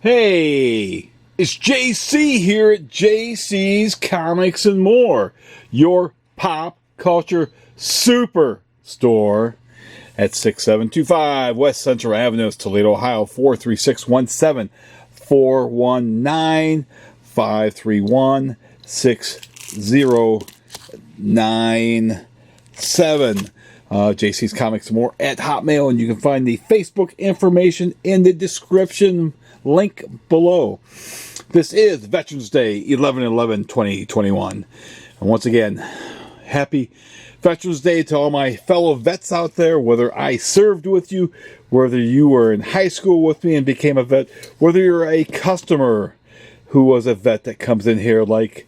Hey, it's JC here at JC's Comics and More, your pop culture superstore at 6725 West Central Avenue, Toledo, Ohio, 43617 419 531 6097. JC's Comics and More at Hotmail, and you can find the Facebook information in the description link below. This is Veterans Day, 11/11/2021. And once again, happy Veterans Day to all my fellow vets out there, whether I served with you, whether you were in high school with me and became a vet, whether you're a customer who was a vet that comes in here like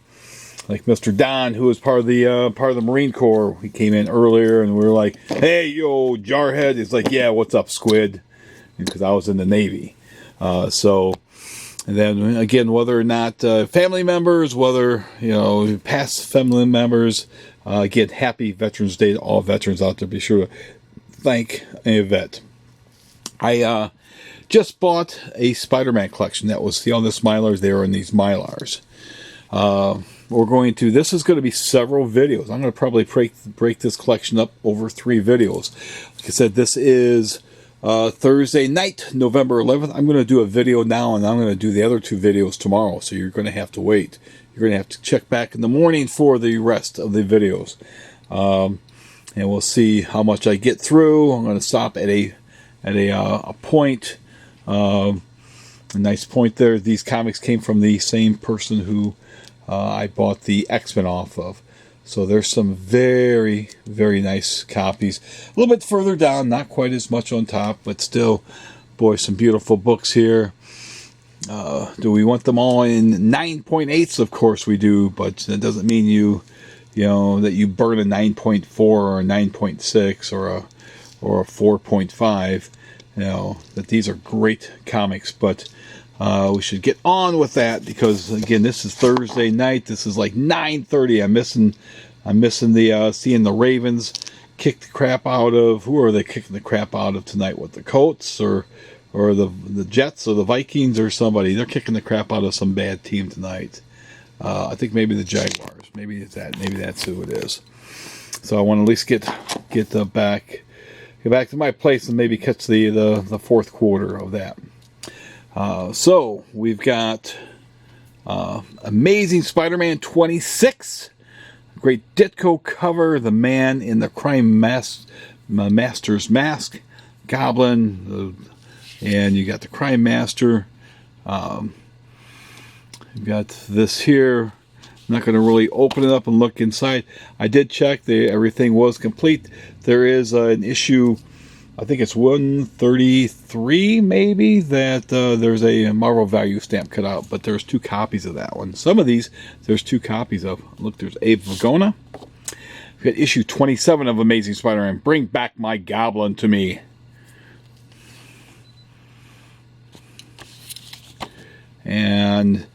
Mr. Don, who was part of the Marine Corps. He came in earlier and we were like, hey, yo, Jarhead. He's like, yeah, what's up, Squid? Because I was in the Navy. And then again, whether or not family members, whether, past family members, again, happy Veterans Day to all veterans out there. Be sure to thank a vet. I just bought a Spider-Man collection. That was the Mylars. They were in these Mylars. This is going to be several videos. I'm going to probably break this collection up over 3 videos. Like I said, this is Thursday night, November 11th. I'm going to do a video now, and I'm going to do the other 2 videos tomorrow. So you're going to have to wait. You're going to have to check back in the morning for the rest of the videos. And we'll see how much I get through. I'm going to stop at a point. A nice point there. These comics came from the same person who I bought the X-Men off of. So there's some very, very nice copies. A little bit further down, not quite as much on top, but still, boy, some beautiful books here. Do we want them all in 9.8s? Of course we do, but that doesn't mean that you burn a 9.4 or a 9.6 or a 4.5. That these are great comics, but we should get on with that because again, this is Thursday night. This is like 9:30. I'm missing the seeing the Ravens kick the crap out of. Who are they kicking the crap out of tonight? What, the Colts or the Jets or the Vikings or somebody? They're kicking the crap out of some bad team tonight. I think maybe the Jaguars. Maybe it's that. Maybe that's who it is. So I want to at least get back to my place and maybe catch the fourth quarter of that. So we've got Amazing Spider-Man 26, great Ditko cover, the Man in the Crime Master's Mask, Goblin, and you got the Crime Master. You've got this here. I'm not going to really open it up and look inside. I did check; everything was complete. There is an issue, I think it's 133 maybe, that there's a Marvel value stamp cut out, but there's 2 copies of that one. Some of these there's 2 copies of. Look, there's Abe Vagona. We've got issue 27 of Amazing Spider-Man. Bring back my Goblin to me. And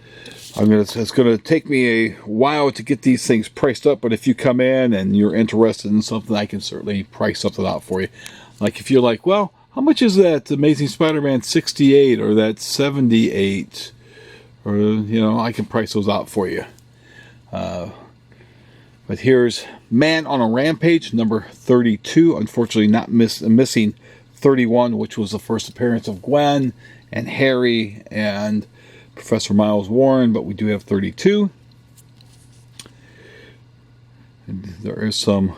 it's going to take me a while to get these things priced up, but if you come in and you're interested in something, I can certainly price something out for you. Like if you're like, well, how much is that Amazing Spider-Man 68 or that 78? Or, I can price those out for you. But here's Man on a Rampage, number 32. Unfortunately, not missing 31, which was the first appearance of Gwen and Harry and Professor Miles Warren, but we do have 32. And there is some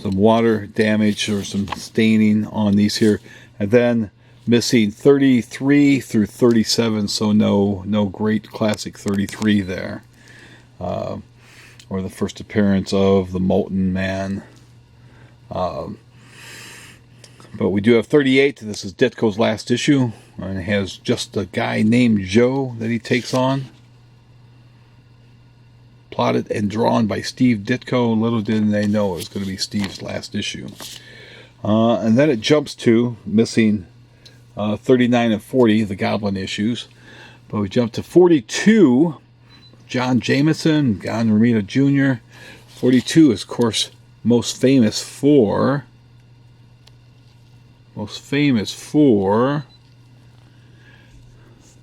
water damage or some staining on these here, and then missing 33 through 37, so no great classic 33 there, or the first appearance of the Molten Man, but we do have 38. This is Ditko's last issue, and it has just a guy named Joe that he takes on. Plotted and drawn by Steve Ditko. Little did they know it was going to be Steve's last issue. And then it jumps to missing 39 and 40, the Goblin issues. But we jump to 42, John Jameson, John Romita Jr. 42 is, of course, most famous for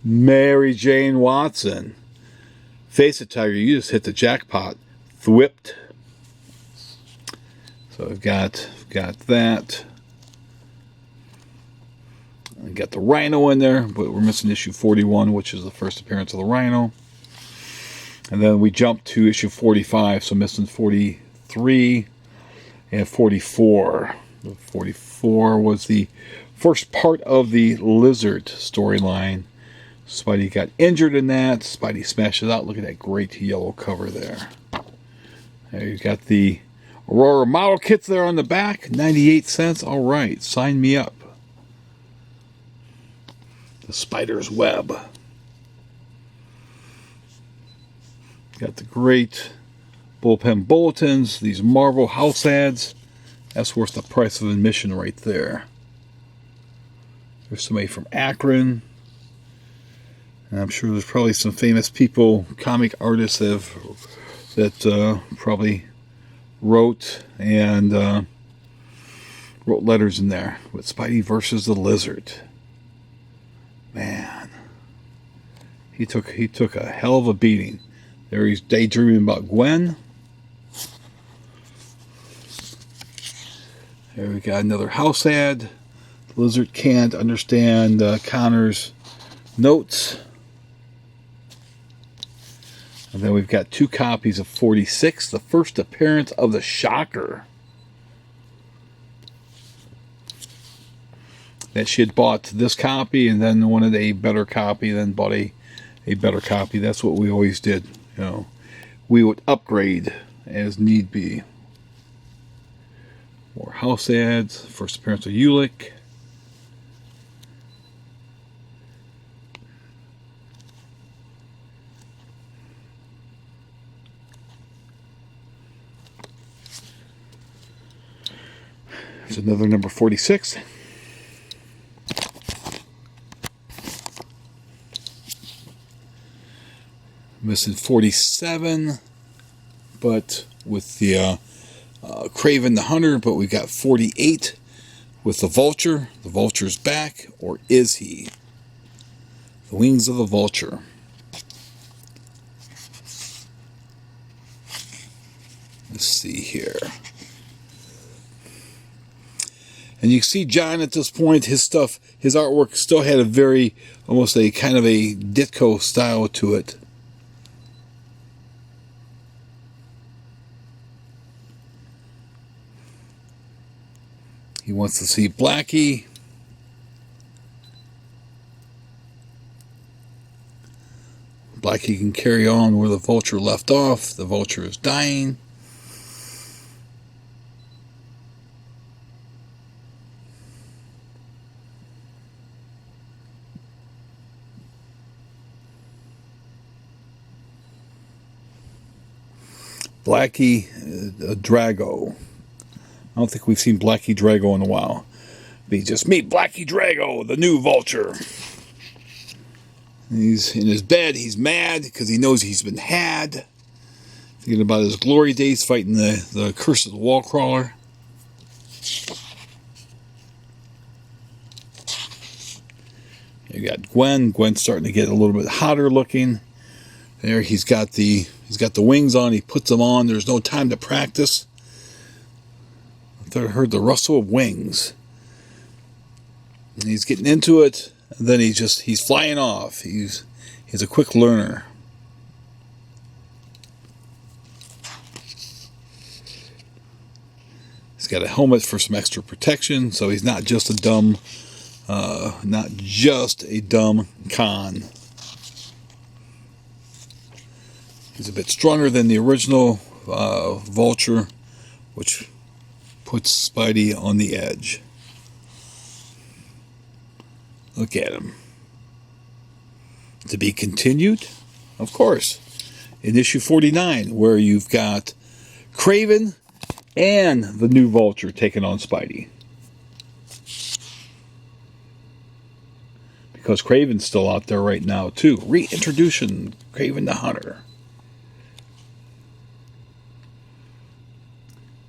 Mary Jane Watson. Face it, Tiger, you just hit the jackpot. Thwipped. So I've got that. I got the Rhino in there, but we're missing issue 41, which is the first appearance of the Rhino. And then we jumped to issue 45, so missing 43 and 44. 44 was the first part of the Lizard storyline. Spidey got injured in that. Spidey smashes out. Look at that great yellow cover there. There you got the Aurora model kits there on the back. 98 cents. All right. Sign me up. The Spider's Web. Got the great bullpen bulletins. These Marvel house ads. That's worth the price of admission right there. There's somebody from Akron. And I'm sure there's probably some famous people, comic artists that probably wrote letters in there with Spidey versus the Lizard. Man, he took a hell of a beating. There he's daydreaming about Gwen. There we got another house ad. The Lizard can't understand Connor's notes. And then we've got 2 copies of 46, the first appearance of the Shocker. That she had bought this copy and then wanted a better copy, then bought a better copy. That's what we always did. You know, we would upgrade as need be. More house ads. First appearance of Ulick. There's another number 46. Missing 47, but with the Kraven the Hunter, but we got 48 with the Vulture. The Vulture's back, or is he? The Wings of the Vulture. Let's see here. And you see John at this point, his stuff, his artwork still had a very, almost a kind of a Ditko style to it. He wants to see Blackie. Blackie can carry on where the Vulture left off. The Vulture is dying. Blackie Drago. I don't think we've seen Blackie Drago in a while. But just meet Blackie Drago, the new Vulture. He's in his bed. He's mad because he knows he's been had. Thinking about his glory days fighting the curse of the wall crawler. You got Gwen. Gwen's starting to get a little bit hotter looking. There he's got the wings on. He puts them on. There's no time to practice. I heard the rustle of wings. And he's getting into it. And then he's flying off. He's a quick learner. He's got a helmet for some extra protection, so he's not just a dumb con. He's a bit stronger than the original Vulture, which puts Spidey on the edge. Look at him. To be continued, of course, in issue 49, where you've got Kraven and the new Vulture taking on Spidey. Because Kraven's still out there right now, too. Reintroducing Kraven the Hunter.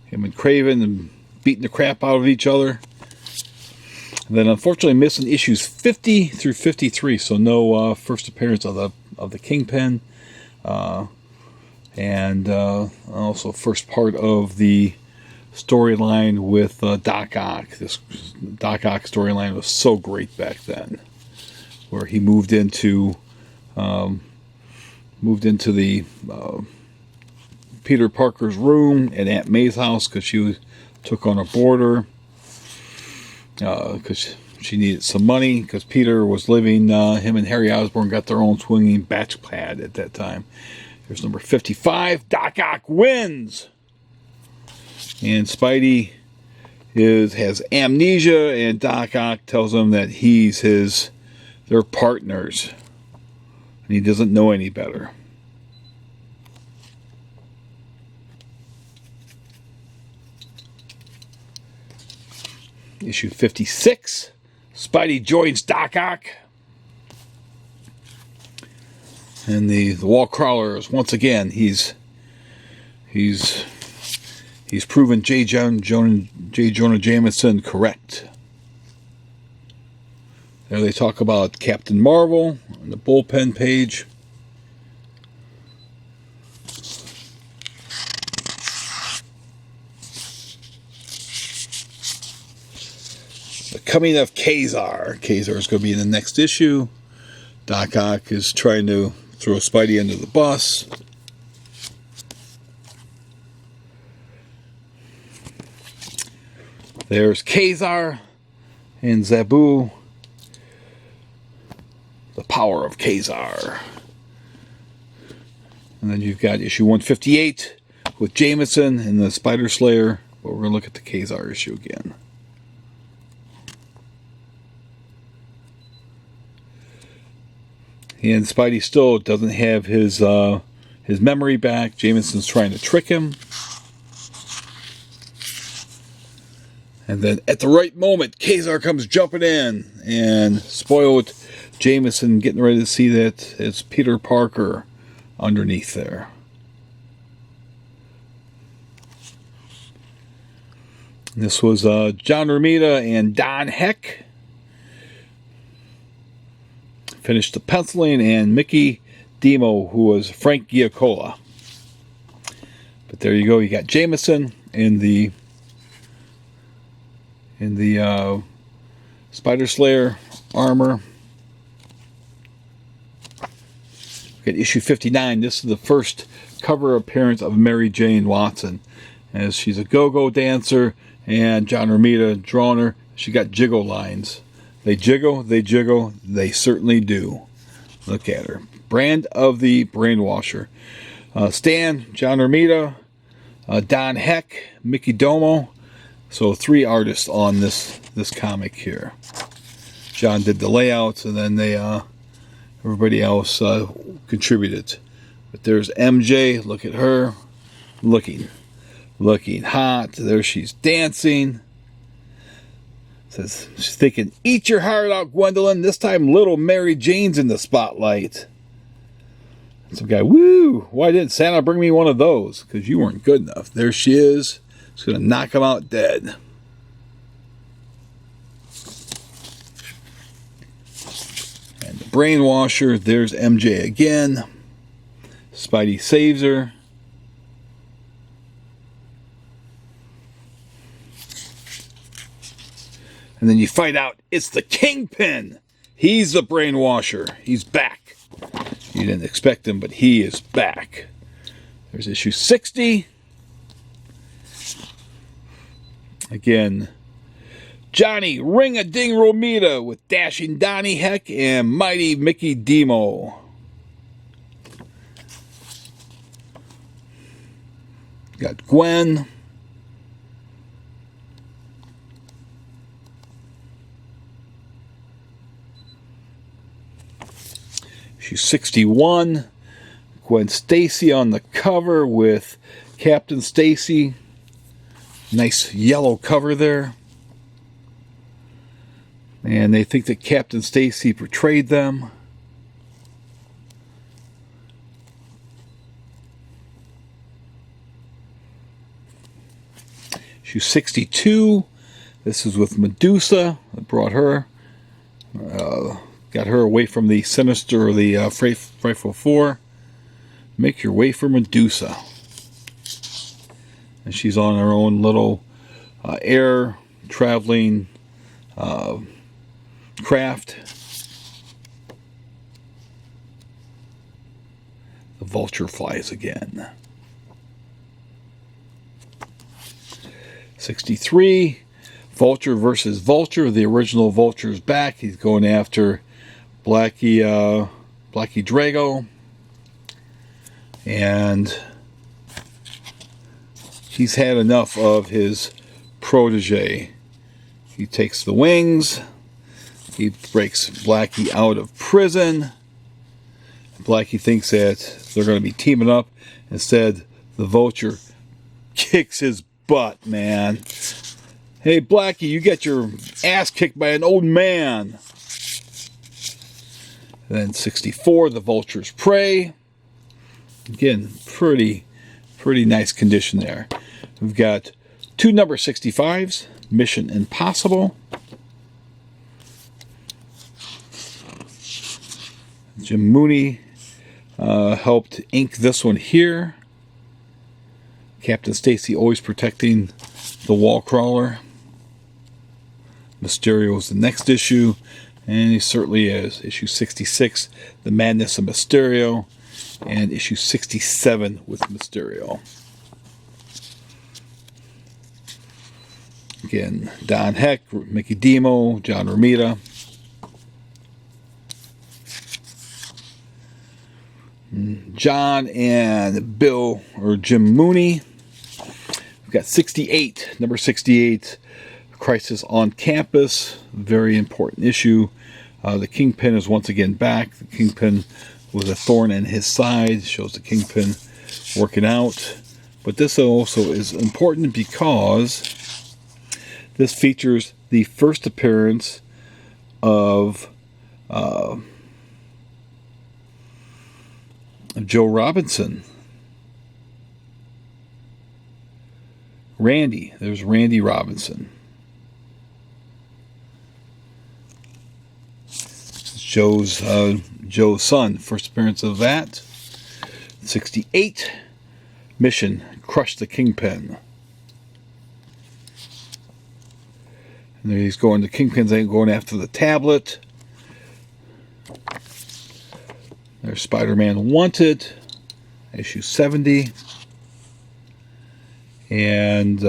Him and Kraven and beating the crap out of each other. And then unfortunately missing issues 50 through 53, so no first appearance of the Kingpin, and also first part of the storyline with Doc Ock. This Doc Ock storyline was so great back then, where he moved into the Peter Parker's room at Aunt May's house because she took on a boarder because she needed some money because Peter was living. Him and Harry Osborn got their own swinging batch pad at that time. Here's number 55. Doc Ock wins. And Spidey has amnesia, and Doc Ock tells him that they're partners, and he doesn't know any better. Issue 56. Spidey joins Doc Ock. And the wall crawlers, once again, he's proven J. Jonah Jameson correct. There they talk about Captain Marvel on the bullpen page. The coming of Ka-Zar. Ka-Zar is going to be in the next issue. Doc Ock is trying to throw Spidey under the bus. There's Ka-Zar and Zabu. The power of Ka-Zar. And then you've got issue 158 with Jameson and the Spider Slayer. But we're going to look at the Ka-Zar issue again. And Spidey still doesn't have his memory back. Jameson's trying to trick him. And then at the right moment, Ka-Zar comes jumping in. And spoiled Jameson getting ready to see that it's Peter Parker underneath there. And this was John Romita and Don Heck. Finished the penciling, and Mickey Demo, who was Frank Giacola. But there you go. You got Jameson in the Spider Slayer armor. We got issue 59. This is the first cover appearance of Mary Jane Watson, as she's a go-go dancer, and John Romita drawing her. She got jiggle lines. They jiggle, they certainly do. Look at her. Brand of the Brainwasher. Stan, John Romita, Don Heck, Mickey Domo. So 3 artists on this comic here. John did the layouts, and then everybody else contributed. But there's MJ. Look at her, looking hot. There she's dancing. Says she's thinking, "Eat your heart out, Gwendolyn. This time, little Mary Jane's in the spotlight." Some guy, woo! Why didn't Santa bring me one of those? Because you weren't good enough. There she is. She's gonna knock him out dead. And the Brainwasher. There's MJ again. Spidey saves her. And then you find out it's the Kingpin. He's the Brainwasher. He's back. You didn't expect him, but he is back. There's issue 60. Again, Johnny Ring-a-Ding Romita with dashing Donnie Heck and mighty Mickey Demo. Got Gwen. Issue 61. Gwen Stacy on the cover with Captain Stacy. Nice yellow cover there. And they think that Captain Stacy betrayed them. Issue 62. This is with Medusa. I brought her. Got her away from the Sinister, or the Frightful Four. Make your way for Medusa. And she's on her own little air traveling craft. The Vulture flies again. 63. Vulture versus Vulture. The original Vulture's back. He's going after Blackie Drago. And he's had enough of his protege. He takes the wings. He breaks Blackie out of prison. Blackie thinks that they're going to be teaming up. Instead, the Vulture kicks his butt, man. Hey, Blackie, you get your ass kicked by an old man. Then 64, the Vulture's prey. Again, pretty nice condition there. We've got 2 number 65s, Mission Impossible. Jim Mooney helped ink this one here. Captain Stacy always protecting the wall crawler. Mysterio is the next issue, and he certainly is. Issue 66, The Madness of Mysterio, and issue 67 with Mysterio. Again, Don Heck, Mickey Demo, John Romita. John and Bill, or Jim Mooney. We've got 68, number 68, Crisis on Campus. Very important issue. The Kingpin is once again back. The Kingpin with a thorn in his side. Shows the Kingpin working out. But this also is important because this features the first appearance of Joe Robinson. Randy. There's Randy Robinson. Joe's son. First appearance of that. 68. Mission. Crush the Kingpin. And there he's going. The Kingpin's going after the tablet. There's Spider-Man Wanted. Issue 70. And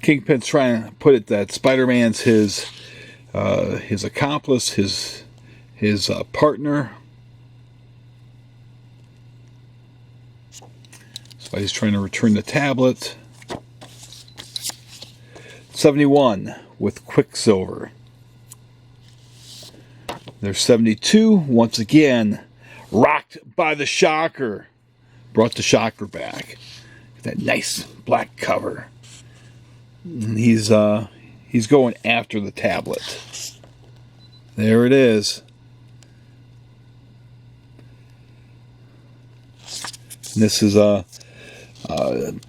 Kingpin's trying to put it that Spider-Man's his accomplice, his partner. So he's trying to return the tablet. 71 with Quicksilver. There's 72, once again, rocked by the Shocker. Brought the Shocker back. That nice black cover. And he's going after the tablet. There it is. And this is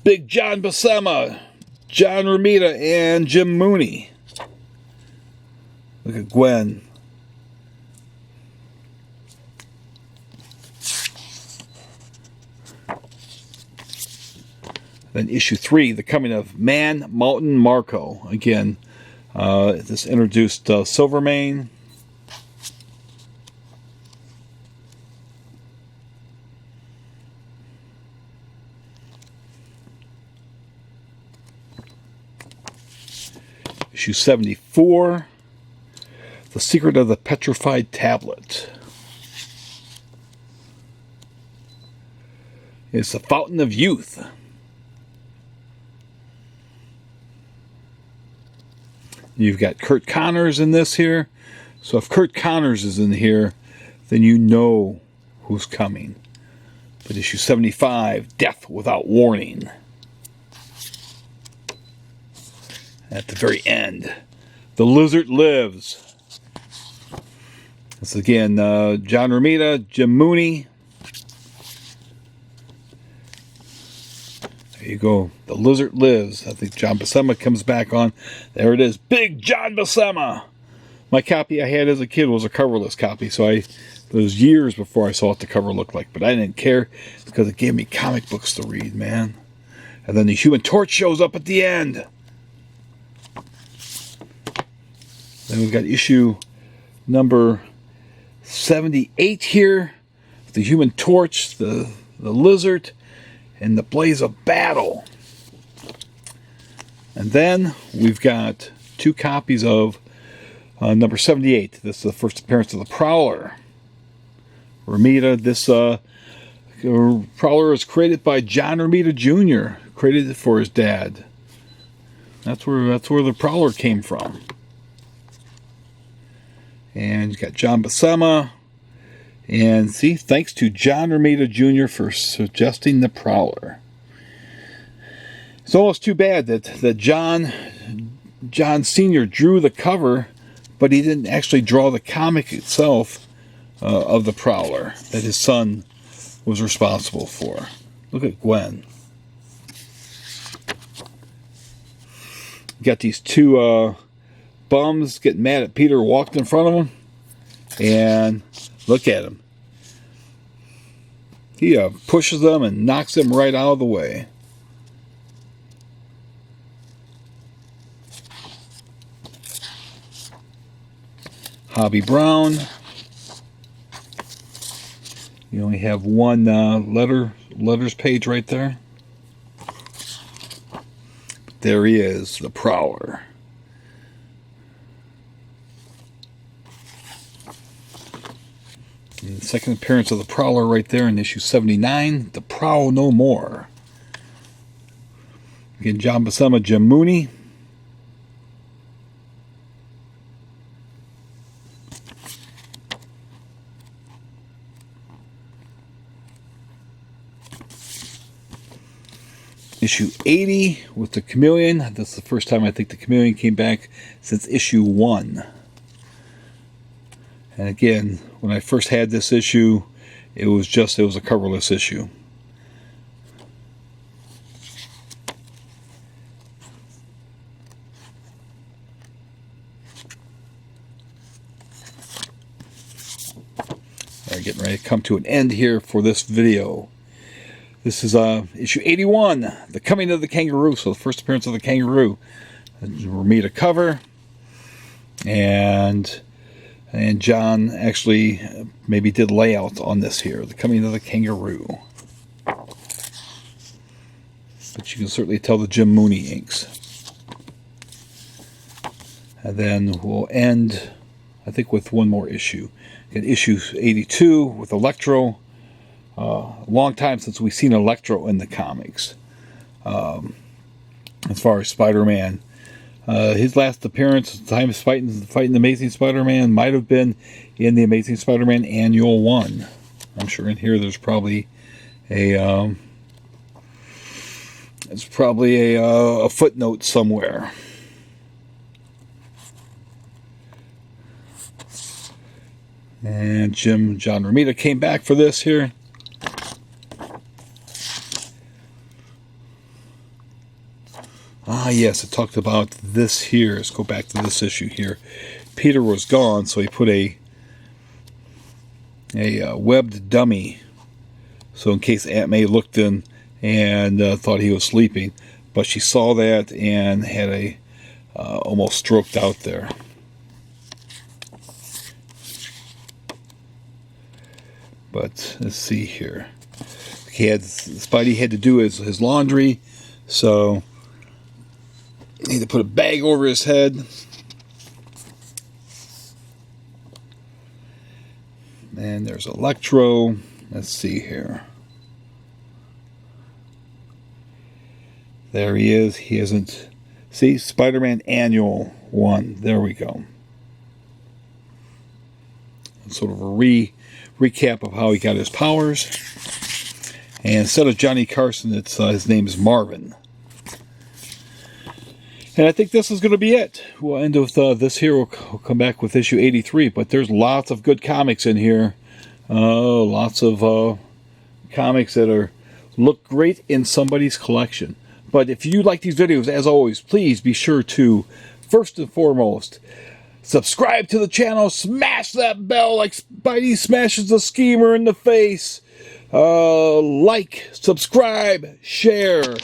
Big John Buscema, John Romita, and Jim Mooney. Look at Gwen. Then issue 3, The Coming of Man Mountain Marco. Again, this introduced Silvermane. Issue 74, The Secret of the Petrified Tablet. It's the Fountain of Youth. You've got Kurt Connors in this here. So if Kurt Connors is in here, then you know who's coming. But issue 75, Death Without Warning. At the very end, The Lizard Lives. This is again John Romita, Jim Mooney. There you go. The lizard lives. I think John Buscema comes back on. There it is. Big John Buscema. My copy I had as a kid was a coverless copy, so it was years before I saw what the cover looked like. But I didn't care because it gave me comic books to read, man. And then the Human Torch shows up at the end. Then we've got issue number 78 here. The Human Torch, the Lizard, and the Blaze of Battle. And then we've got 2 copies of number 78. This is the first appearance of the Prowler. Romita. This Prowler is created by John Romita Jr. Created it for his dad. That's where the Prowler came from. And you got John Buscema. And see, thanks to John Romita Jr. for suggesting the Prowler. It's almost too bad that John Sr. drew the cover, but he didn't actually draw the comic itself of the Prowler that his son was responsible for. Look at Gwen. You got these 2 bums getting mad at Peter walked in front of them, and look at him. He pushes them and knocks them right out of the way. Hobby Brown. You only have one letters page right there. But there he is, the Prowler. And the second appearance of the Prowler right there in issue 79, The Prowl No More. Again, John Buscema, Jim Mooney. Issue 80 with the Chameleon. That's the first time I think the Chameleon came back since issue 1. And again, when I first had this issue, it was a coverless issue. We're getting ready to come to an end here for this video. This is issue 81, The Coming of the Kangaroo. So the first appearance of the Kangaroo. Romita cover. And John actually maybe did layout on this here, The Coming of the Kangaroo. But you can certainly tell the Jim Mooney inks. And then we'll end, I think, with one more issue. Get issue 82 with Electro. A long time since we've seen Electro in the comics. As far as Spider-Man. His last appearance, time fighting the Amazing Spider-Man, might have been in the Amazing Spider-Man Annual 1. I'm sure in here there's probably a footnote somewhere. And John Romita came back for this here. Ah, yes, it talked about this here. Let's go back to this issue here. Peter was gone, so he put a webbed dummy. So in case Aunt May looked in and thought he was sleeping, but she saw that and had almost stroked out there. But let's see here. Spidey had to do his laundry, so he had to put a bag over his head. And there's Electro. Let's see here. There he is. He isn't. See, Spider-Man Annual 1. There we go. Sort of a recap of how he got his powers. And instead of Johnny Carson, it's his name is Marvin. And I think this is going to be it. We'll end with this here. We'll come back with issue 83. But there's lots of good comics in here. Lots of comics that are look great in somebody's collection. But if you like these videos, as always, please be sure to, first and foremost, subscribe to the channel, smash that bell like Spidey smashes the schemer in the face. Like, subscribe, share.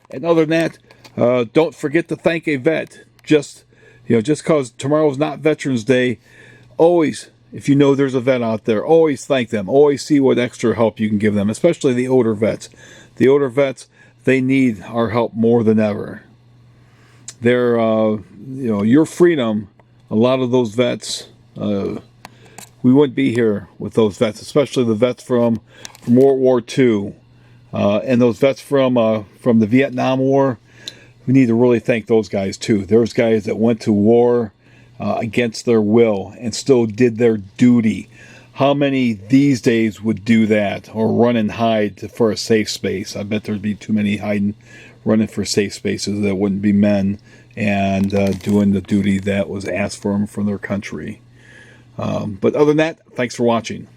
And other than that, don't forget to thank a vet. Just because tomorrow's not Veterans Day, always, if you know there's a vet out there, always thank them. Always see what extra help you can give them, especially the older vets. The older vets, they need our help more than ever. They're, your freedom. A lot of those vets, we wouldn't be here with those vets, especially the vets from World War II, and those vets from the Vietnam War. We need to really thank those guys too. There's guys that went to war against their will and still did their duty. How many these days would do that or run and hide for a safe space? I bet there'd be too many running for safe spaces that wouldn't be men and doing the duty that was asked for them from their country. But other than that, thanks for watching.